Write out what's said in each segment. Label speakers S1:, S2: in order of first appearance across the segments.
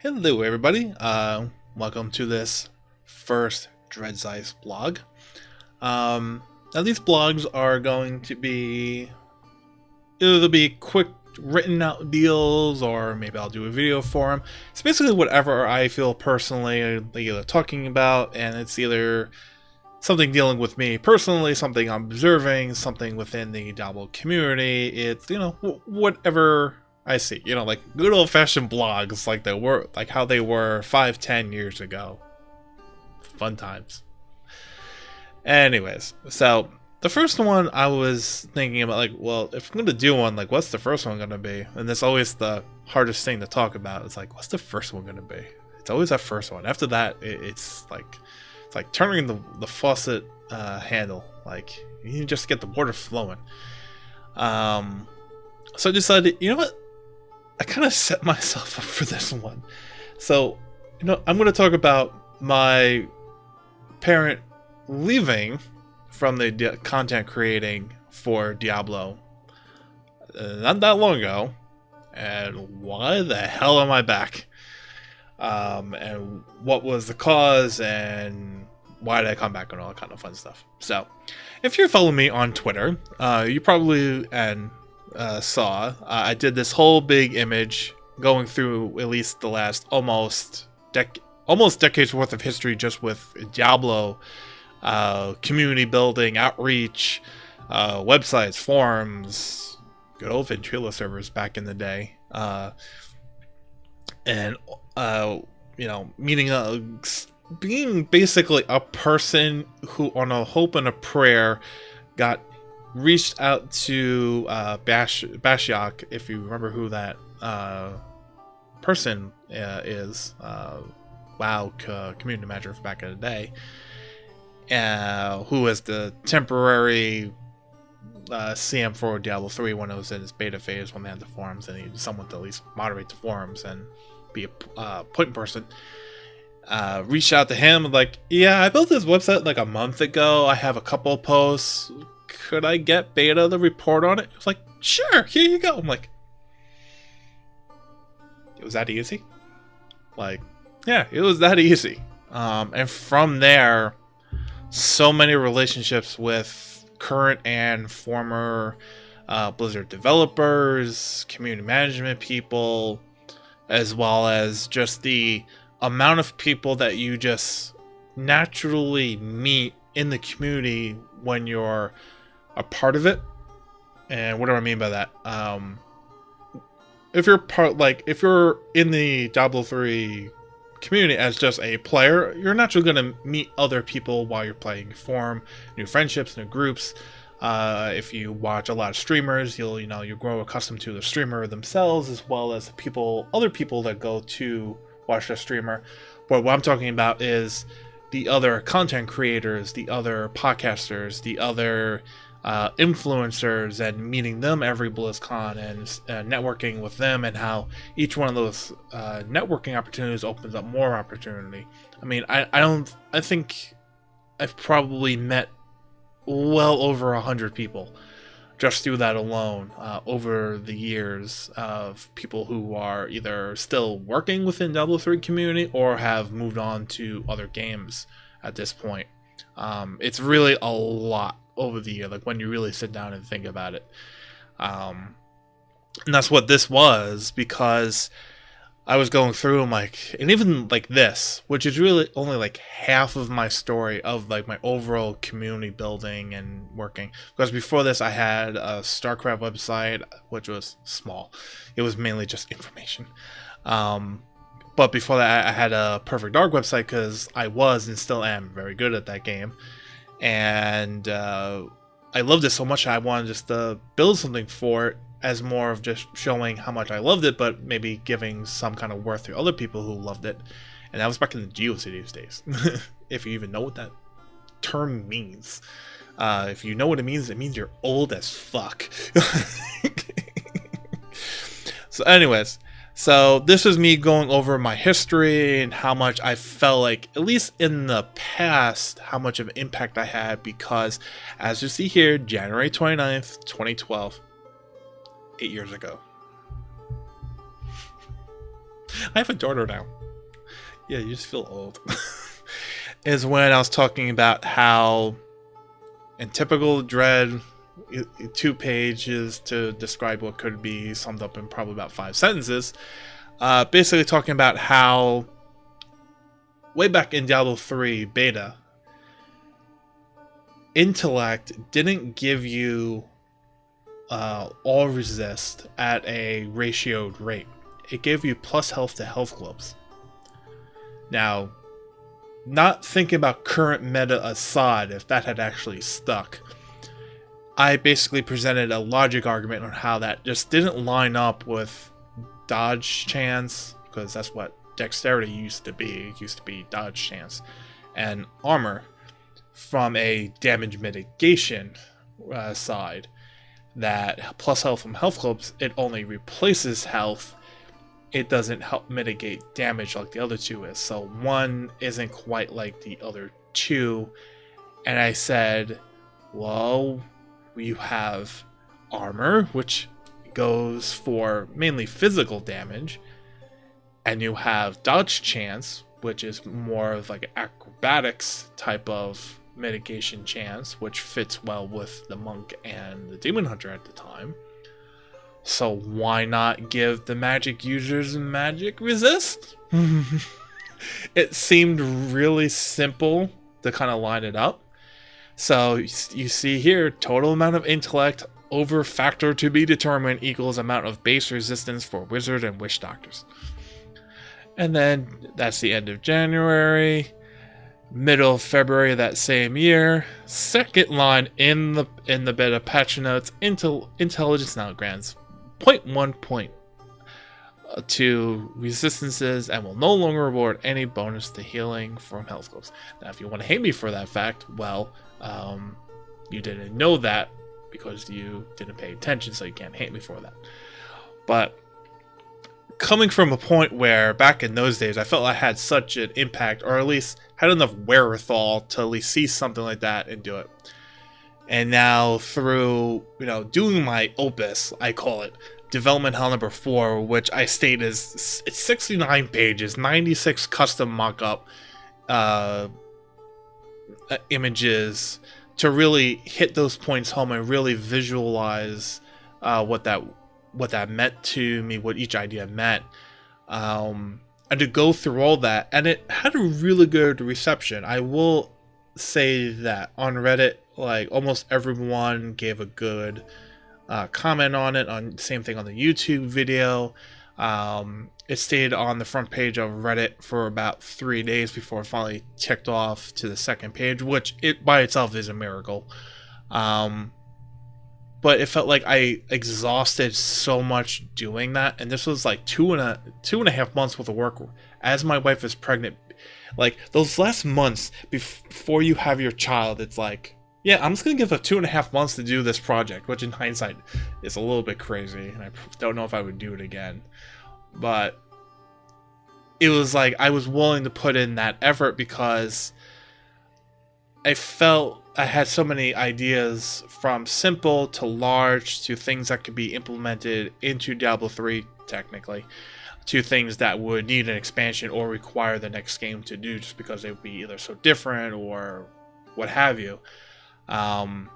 S1: Hello, everybody. Welcome to this first Dredscythe blog. Now, these blogs are going to be either be quick written out deals, or maybe I'll do a video for them. It's basically whatever I feel personally either talking about, and it's either something dealing with me personally, something I'm observing, something within the Diablo community. It's whatever I see, like good old-fashioned blogs, like they were, like how they were 5-10 years ago. Fun times. Anyways, so the first one I was thinking about, like, well, if I'm gonna do one, like, what's the first one gonna be? And that's always the hardest thing to talk about. It's like, what's the first one gonna be? It's always that first one. After that, it's like turning the faucet handle. Like, you just get the water flowing. So I decided, you know what? I kind of set myself up for this one. So, I'm going to talk about my parent leaving from the content creating for Diablo not that long ago, and why the hell am I back? And what was the cause, and why did I come back, and all that kind of fun stuff. So, if you follow me on Twitter, you probably saw I did this whole big image going through at least the last almost decades worth of history just with Diablo, community building, outreach, websites, forums, good old Ventrilo servers back in the day, and meeting being basically a person who, on a hope and a prayer, got reached out to Bashiok, if you remember who that person is, WoW community manager back in the day, who was the temporary CM for Diablo 3 when it was in its beta phase, when they had the forums, and he needed someone to at least moderate the forums and be a point person. Reached out to him, like, yeah, I built this website like a month ago. I have a couple of posts. Could I get beta to report on it? It was like, sure, here you go. I'm like, it was that easy? Like, yeah, it was that easy. And from there, so many relationships with current and former Blizzard developers, community management people, as well as just the amount of people that you just naturally meet in the community when you're a part of it. And what do I mean by that? If you're in the Diablo 3 community as just a player, you're naturally going to meet other people while you're playing. You form new friendships, new groups. If you watch a lot of streamers, you'll grow accustomed to the streamer themselves, as well as other people that go to watch the streamer. But what I'm talking about is the other content creators, the other podcasters, the other influencers, and meeting them every BlizzCon, and networking with them, and how each one of those networking opportunities opens up more opportunity. I mean, I think I've probably met well over 100 people just through that alone, over the years, of people who are either still working within Diablo 3 community or have moved on to other games at this point. It's really a lot over the year, like when you really sit down and think about it. And that's what this was, because I was going through and even like this, which is really only like half of my story of like my overall community building and working. Because before this, I had a StarCraft website, which was small. It was mainly just information. But before that, I had a Perfect Dark website, because I was and still am very good at that game. And I loved it so much I wanted just to build something for it, as more of just showing how much I loved it, but maybe giving some kind of worth to other people who loved it. And that was back in the GeoCities days. If you even know what that term means. If you know what it means you're old as fuck. So anyways, so this is me going over my history and how much I felt like, at least in the past, how much of an impact I had, because as you see here, January 29th, 2012, 8 years ago. I have a daughter now. Yeah, you just feel old. Is when I was talking about how, in typical Dread, 2 pages to describe what could be summed up in probably about 5 sentences. Basically talking about how, way back in Diablo 3 beta, intellect didn't give you all resist at a ratioed rate. It gave you plus health to health globes. Now, not thinking about current meta aside, if that had actually stuck, I basically presented a logic argument on how that just didn't line up with dodge chance, because that's what dexterity used to be. It used to be dodge chance, and armor from a damage mitigation side. That plus health from health clubs, it only replaces health. It doesn't help mitigate damage like the other 2 is. So one isn't quite like the other 2. And I said, well, you have armor, which goes for mainly physical damage, and you have dodge chance, which is more of like acrobatics type of mitigation chance, which fits well with the monk and the demon hunter at the time. So why not give the magic users magic resist? It seemed really simple to kind of line it up. So you see here, total amount of intellect over factor to be determined equals amount of base resistance for wizard and witch doctors. And then that's the end of January. Middle of February that same year, second line in the beta patch notes, intelligence now grants 0.1 point to resistances and will no longer reward any bonus to healing from health globes. Now, if you want to hate me for that fact, well, you didn't know that because you didn't pay attention, so you can't hate me for that. But coming from a point where back in those days I felt I had such an impact, or at least had enough wherewithal to at least see something like that and do it. And now through, doing my opus, I call it development hell number 4, which I state is it's 69 pages, 96 custom mock-up images to really hit those points home and really visualize what that meant to me, what each idea meant, and to go through all that. And it had a really good reception. I will say that on Reddit, like, almost everyone gave a good comment on it. On same thing on the YouTube video. It stayed on the front page of Reddit for about 3 days before it finally ticked off to the second page, which it by itself is a miracle. But it felt like I exhausted so much doing that, and this was like two and a half months worth of work as my wife is pregnant. Like, those last months before you have your child, it's like, yeah, I'm just gonna give her 2.5 months to do this project, which in hindsight is a little bit crazy, and I don't know if I would do it again. But it was like I was willing to put in that effort because I felt I had so many ideas, from simple to large to things that could be implemented into Diablo 3 technically, to things that would need an expansion or require the next game to do just because they would be either so different or what have you. And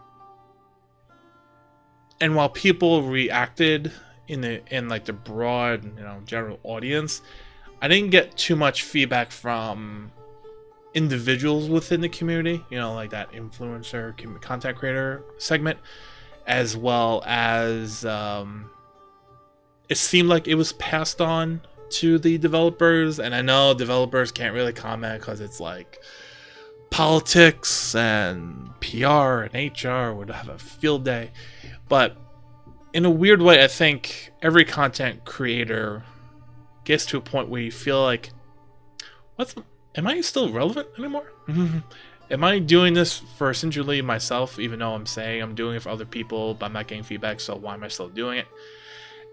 S1: while people reacted in like the broad, general audience, I didn't get too much feedback from individuals within the community, like that influencer content creator segment, as well as it seemed like it was passed on to the developers. And I know developers can't really comment because it's like politics and PR and HR would have a field day. But in a weird way, I think every content creator gets to a point where you feel like, am I still relevant anymore? Am I doing this for essentially myself, even though I'm saying I'm doing it for other people, but I'm not getting feedback, so why am I still doing it?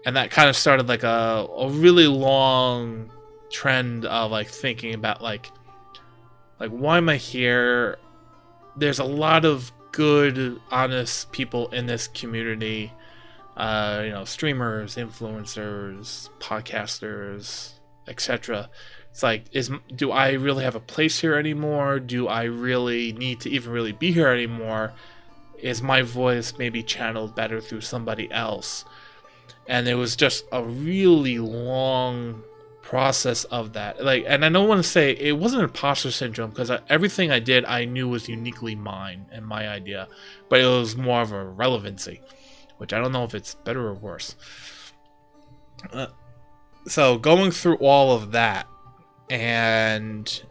S1: And that kind of started like a really long trend of like thinking about like why am I here? There's a lot of good, honest people in this community, streamers, influencers, podcasters, etc. It's like, do I really have a place here anymore? Do I really need to even really be here anymore? Is my voice maybe channeled better through somebody else? And it was just a really long process of that. Like, and I don't want to say it wasn't imposter syndrome, because everything I did I knew was uniquely mine and my idea, but it was more of a relevancy, which I don't know if it's better or worse. So going through all of that, and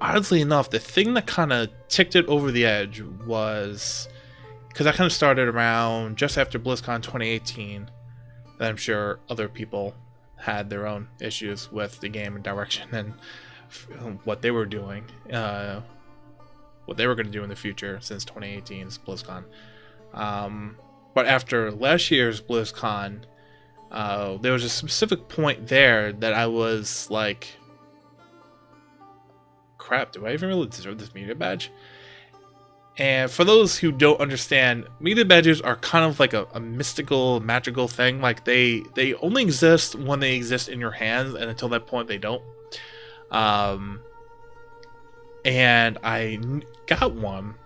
S1: oddly enough, the thing that kind of ticked it over the edge was, because I kind of started around just after BlizzCon 2018, that I'm sure other people had their own issues with the game and direction and what they were doing, what they were going to do in the future since 2018's BlizzCon. But after last year's BlizzCon, there was a specific point there that I was like, crap, do I even really deserve this media badge? And for those who don't understand, media badges are kind of like a mystical, magical thing. Like, they only exist when they exist in your hands, and until that point they don't. And I got one,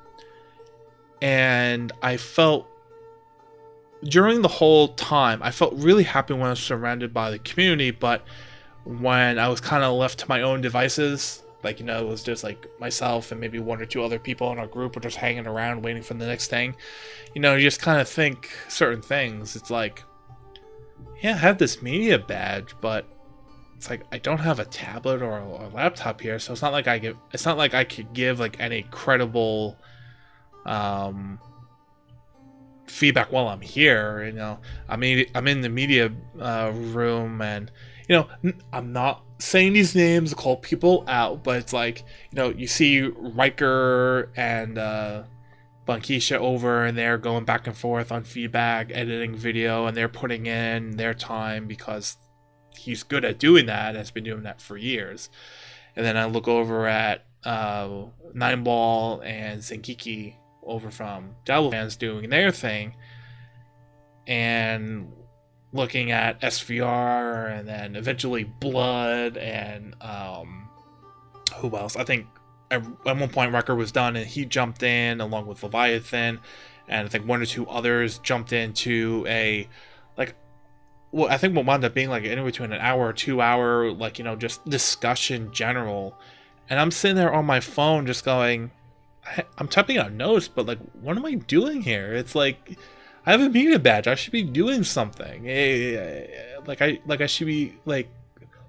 S1: and I felt, during the whole time, I felt really happy when I was surrounded by the community, but when I was kind of left to my own devices, like, you know, it was just like myself and maybe one or two other people in our group were just hanging around waiting for the next thing, you know, you just kind of think certain things. It's like, yeah, I have this media badge, but it's like I don't have a tablet or a laptop here, so it's not like I could give like any credible feedback while I'm here. You know, I mean, I'm in the media room, and you know, I'm not saying these names to call people out, but it's like, you know, you see Riker and Bunkisha over, and they're going back and forth on feedback, editing video, and they're putting in their time because he's good at doing that and has been doing that for years. And then I look over at Nineball and Zenkiki over from Diablo fans doing their thing, and looking at SVR, and then eventually Blood, and who else? I think at one point Wrecker was done and he jumped in along with Leviathan, and I think one or two others jumped into a, like, well, I think what wound up being like anywhere between an hour or 2 hour, like, you know, just discussion general. And I'm sitting there on my phone just going, I'm typing out notes, but like, what am I doing here? It's like, I have a media badge. I should be doing something. Like I should be like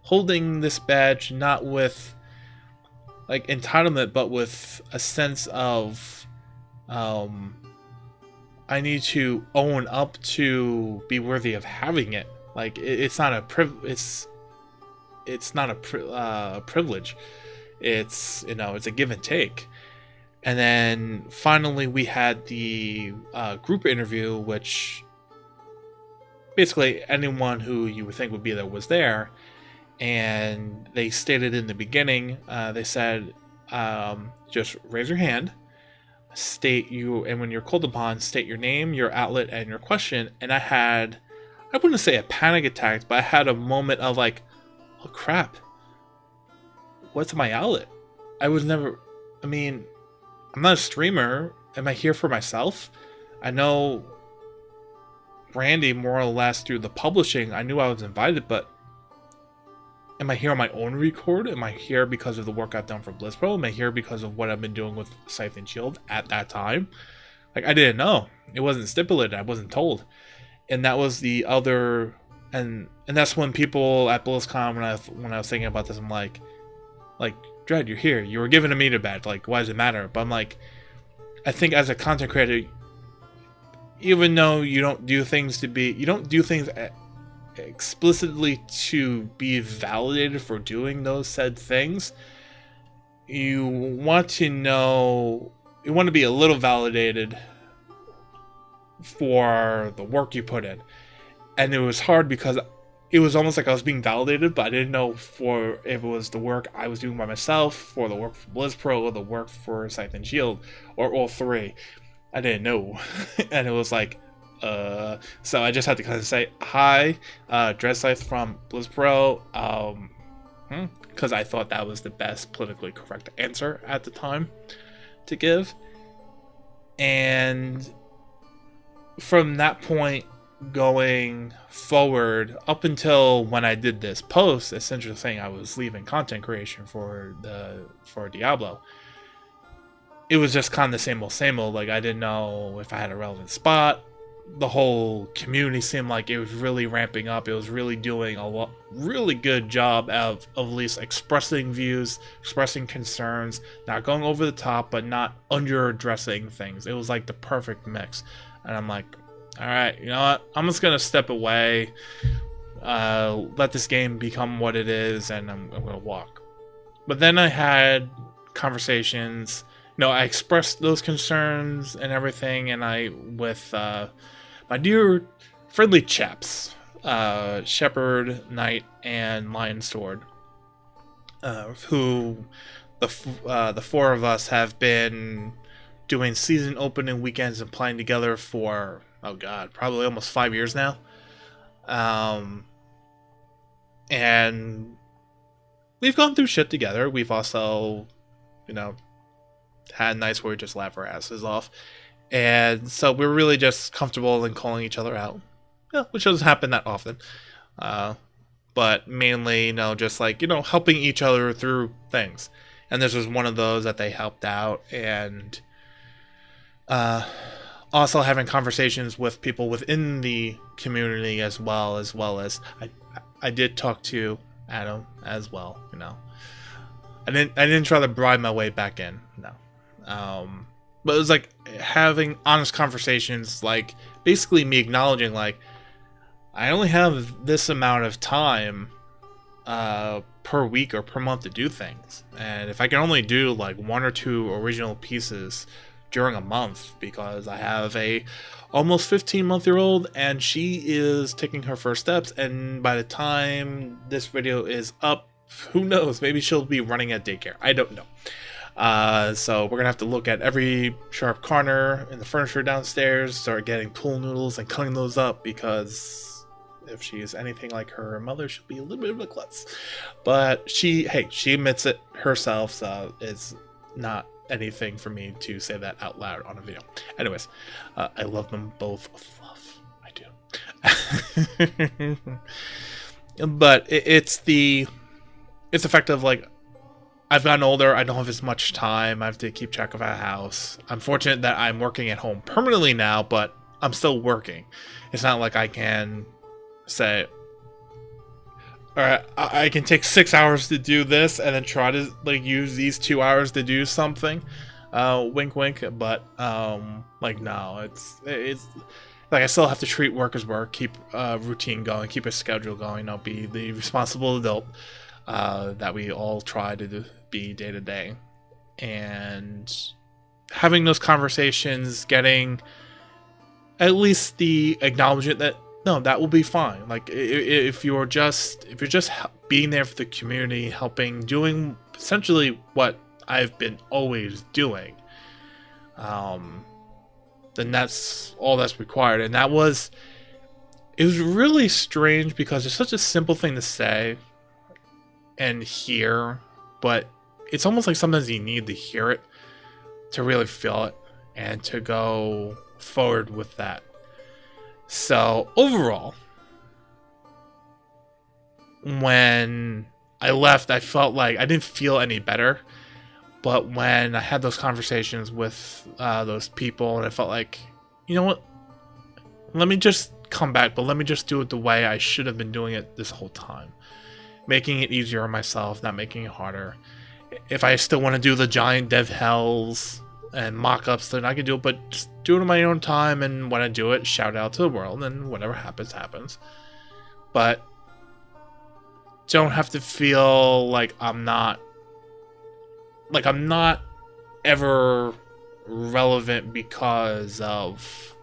S1: holding this badge not with like entitlement, but with a sense of I need to own up to be worthy of having it. Like, it's not a it's not a privilege. It's, you know, it's a give and take. And then finally we had the group interview, which basically anyone who you would think would be there was there. And they stated in the beginning, they said, just raise your hand, and when you're called upon, state your name, your outlet, and your question. And I wouldn't say a panic attack, but I had a moment of like, oh crap, what's my outlet? I mean, I'm not a streamer. Am I here for myself? I know Brandy, more or less through the publishing, I knew I was invited, but am I here on my own record? Am I here because of the work I've done for BlizzPro? Am I here because of what I've been doing with Scythe and Shield at that time? Like, I didn't know. It wasn't stipulated. I wasn't told. And that was the other, and that's when people at BlizzCon, when I was thinking about this, I'm like, Dred, you're here. You were given a media badge. Like, why does it matter? But I'm like, I think as a content creator, even though you don't do things explicitly to be validated for doing those said things, you want to be a little validated for the work you put in. And it was hard because it was almost like I was being validated, but I didn't know if it was the work I was doing by myself, for the work for BlizzPro, or the work for Scythe and Shield, or all three. I didn't know. And it was like, So I just had to kind of say hi, Dredscythe from Blizzpro, because I thought that was the best politically correct answer at the time to give. And from that point going forward, up until when I did this post, essentially saying I was leaving content creation for Diablo, it was just kind of the same old. Like, I didn't know if I had a relevant spot. The whole community seemed like it was really ramping up. It was really doing a really good job of at least expressing views, expressing concerns, not going over the top, but not under-addressing things. It was like the perfect mix. And I'm like, all right, you know what? I'm just going to step away, let this game become what it is, and I'm going to walk. But then I had conversations. I expressed those concerns and everything, and I, with my dear friendly chaps, Shepherd, Knight, and Lion Sword, who the four of us have been doing season opening weekends and playing together for, oh god, probably almost 5 years now. And we've gone through shit together. We've also, had nights where we just laugh our asses off. And so we're really just comfortable in calling each other out. Yeah, which doesn't happen that often. But mainly, just like, helping each other through things. And this was one of those that they helped out. And also having conversations with people within the community as well as I did talk to Adam as well, I didn't try to bribe my way back in, no. But it was like having honest conversations, like basically me acknowledging, like, I only have this amount of time per week or per month to do things, and if I can only do like 1 or 2 original pieces during a month, because I have a almost 15-month-old and she is taking her first steps, and by the time this video is up, who knows, maybe she'll be running at daycare, I don't know. So we're gonna have to look at every sharp corner in the furniture downstairs, start getting pool noodles and cutting those up, because if she is anything like her mother, she'll be a little bit of a klutz. But she admits it herself, so it's not anything for me to say that out loud on a video. Anyways, I love them both with love. I do. But it's the fact of, like, I've gotten older, I don't have as much time, I have to keep track of a house. I'm fortunate that I'm working at home permanently now, but I'm still working. It's not like I can say, alright, I can take 6 hours to do this and then try to, like, use these 2 hours to do something. Wink wink, but like, no, it's like, I still have to treat work as work, keep a routine going, keep a schedule going, be the responsible adult that we all try to be day to day. And having those conversations, getting at least the acknowledgement that no, that will be fine. Like, if you're just being there for the community, helping, doing essentially what I've been always doing, then that's all that's required. And it was really strange, because it's such a simple thing to say and hear, but it's almost like sometimes you need to hear it to really feel it and to go forward with that. So overall, when I left, I felt like I didn't feel any better. But when I had those conversations with those people, and I felt like, you know what, let me just come back, but let me just do it the way I should have been doing it this whole time. Making it easier on myself, not making it harder. If I still want to do the giant dev hells and mock-ups, then I can do it, but just do it in my own time, and when I do it, shout out to the world, and whatever happens, happens. But don't have to feel like I'm not ever relevant because of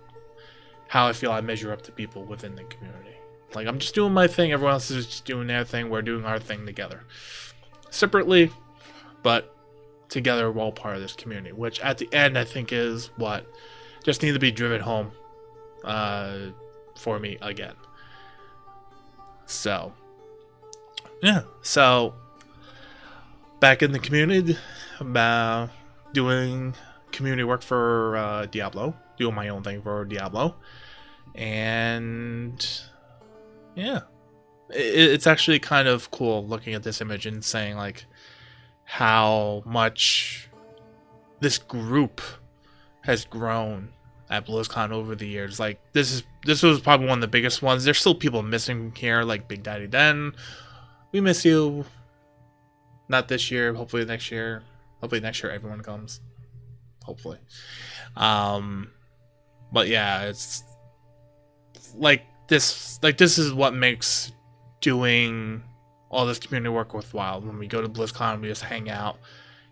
S1: how I feel I measure up to people within the community. Like, I'm just doing my thing, everyone else is just doing their thing, we're doing our thing together. Separately, but together we're all part of this community, which at the end I think is what just needs to be driven home for me again. So yeah, so back in the community, doing community work for Diablo, doing my own thing for Diablo, and yeah, it's actually kind of cool looking at this image and saying like how much this group has grown at BlizzCon over the years. Like this was probably one of the biggest ones. There's still people missing here, like Big Daddy Den. We miss you. Not this year. Hopefully next year. Hopefully next year everyone comes. Hopefully. But yeah, it's like this. Like this is what makes doing all this community work worthwhile. When we go to BlizzCon, we just hang out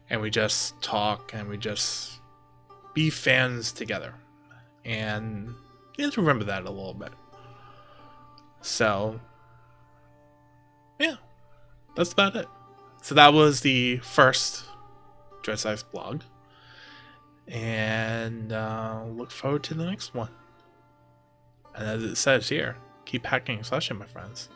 S1: and we just talk and we just be fans together. And you have to remember that a little bit. So yeah, that's about it. So that was the first Dredscythe blog. And look forward to the next one. And as it says here, keep hacking and slashing, my friends.